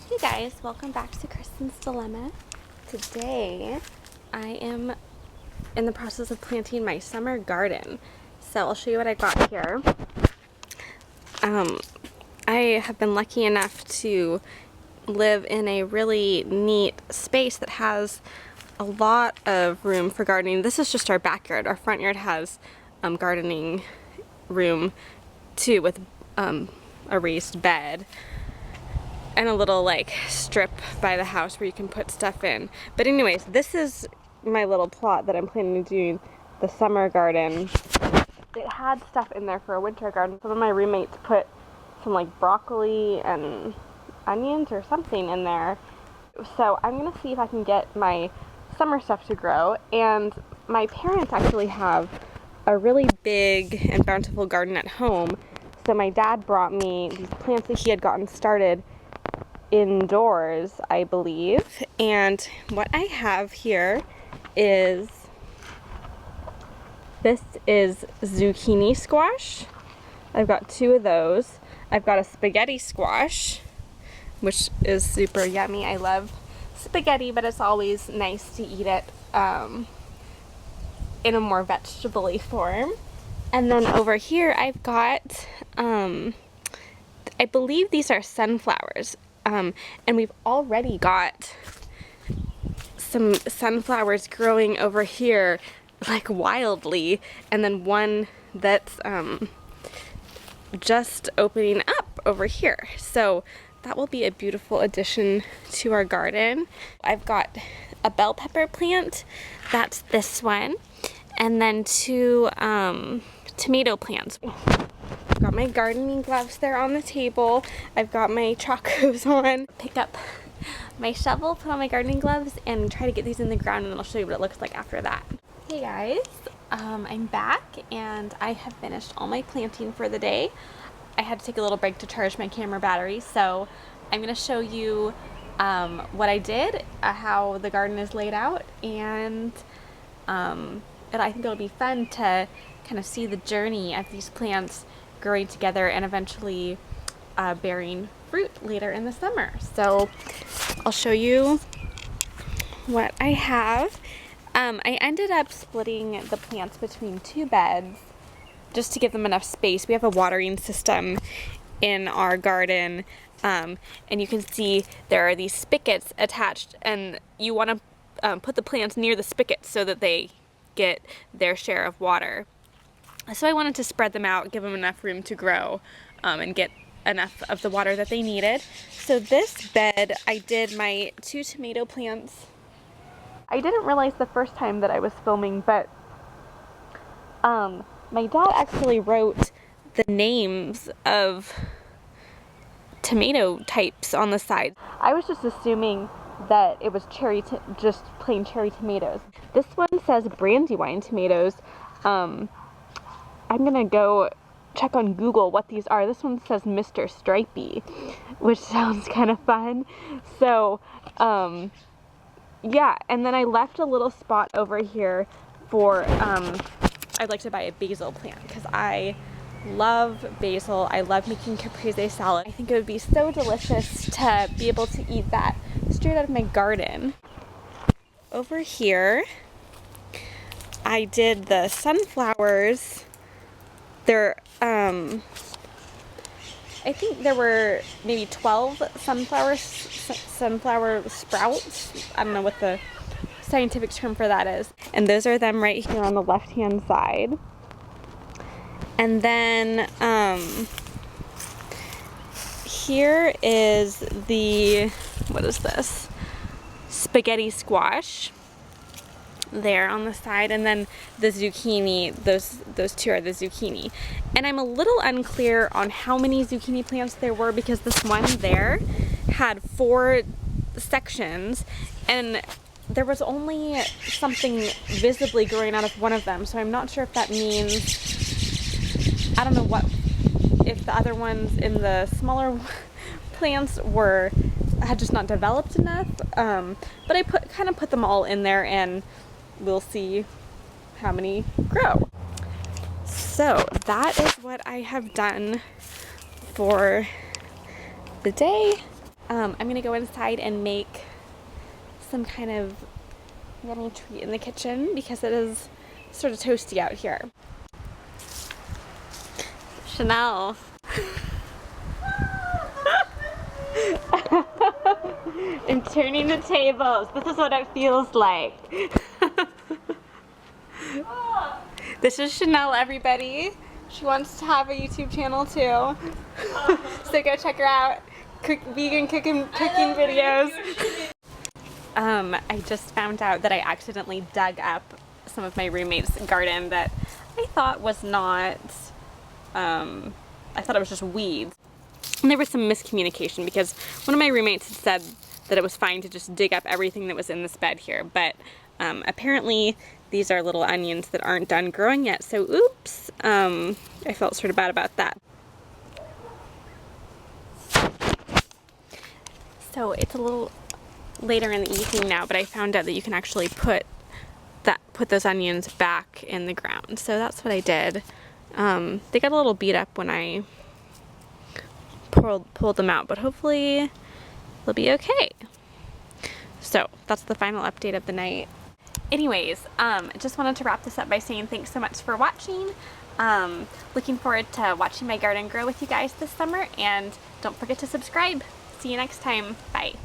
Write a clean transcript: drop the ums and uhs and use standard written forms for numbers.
Hey guys, welcome back to Kristen's Dilemma. Today I am in the process of planting my summer garden. So I'll show you what I got here. I have been lucky enough to live in a really neat space that has a lot of room for gardening. This is just our backyard. Our front yard has gardening room too, with a raised bed and a little like strip by the house where you can put stuff in. But anyways, this is my little plot that I'm planning to do the summer garden. It had stuff in there for a winter garden. Some of my roommates put some like broccoli and onions or something in there. So I'm gonna see if I can get my summer stuff to grow. And my parents actually have a really big and bountiful garden at home. So my dad brought me these plants that he had gotten started indoors, I believe. And what I have here is, this is zucchini squash. I've got 2 of those. I've got a spaghetti squash, which is super yummy. I love spaghetti, but it's always nice to eat it in a more vegetable-y form. And then over here I've got, I believe these are sunflowers. And we've already got some sunflowers growing over here like wildly, and then one that's just opening up over here. So that will be a beautiful addition to our garden. I've got a bell pepper plant, that's this one, and then 2 tomato plants. I've got my gardening gloves there on the table. I've got my chacos on. Pick up my shovel, put on my gardening gloves, and try to get these in the ground, and then I'll show you what it looks like after that. Hey guys, I'm back and I have finished all my planting for the day. I had to take a little break to charge my camera battery, so I'm going to show you what I did, how the garden is laid out, and I think it'll be fun to kind of see the journey of these plants growing together and eventually bearing fruit later in the summer. So I'll show you what I have. I ended up splitting the plants between 2 beds just to give them enough space. We have a watering system in our garden, and you can see there are these spigots attached, and you want to put the plants near the spigots so that they get their share of water. So I wanted to spread them out, give them enough room to grow, and get enough of the water that they needed. So this bed, I did my 2 tomato plants. I didn't realize the first time that I was filming, but my dad actually wrote the names of tomato types on the side. I was just assuming that it was just plain cherry tomatoes. This one says Brandywine tomatoes. I'm gonna go check on Google what these are. This one says Mr. Stripey, which sounds kind of fun. So, yeah, and then I left a little spot over here for, I'd like to buy a basil plant because I love basil. I love making caprese salad. I think it would be so delicious to be able to eat that straight out of my garden. Over here, I did the sunflowers. There, I think there were maybe 12 sunflower sprouts. I don't know what the scientific term for that is. And those are them right here on the left-hand side. And then here is the, what is this? Spaghetti squash there on the side, and then the zucchini, those 2 are the zucchini. And I'm a little unclear on how many zucchini plants there were because this one there had 4 sections and there was only something visibly growing out of one of them, so I'm not sure if that means, I don't know what, if the other ones in the smaller plants had just not developed enough, but I kind of put them all in there and we'll see how many grow. So that is what I have done for the day. I'm gonna go inside and make some kind of yummy treat in the kitchen because it is sort of toasty out here. Chanel. I'm turning the tables. This is what it feels like. This is Chanel, everybody. She wants to have a YouTube channel too. So go check her out. Vegan cooking videos. I just found out that I accidentally dug up some of my roommate's garden that I thought was not, I thought it was just weeds. And there was some miscommunication because one of my roommates had said that it was fine to just dig up everything that was in this bed here, but apparently these are little onions that aren't done growing yet, so oops, I felt sort of bad about that. So it's a little later in the evening now, but I found out that you can actually put those onions back in the ground, so that's what I did. They got a little beat up when I pulled them out, but hopefully they'll be okay. So that's the final update of the night. Anyways, just wanted to wrap this up by saying thanks so much for watching. Looking forward to watching my garden grow with you guys this summer, and don't forget to subscribe. See you next time. Bye.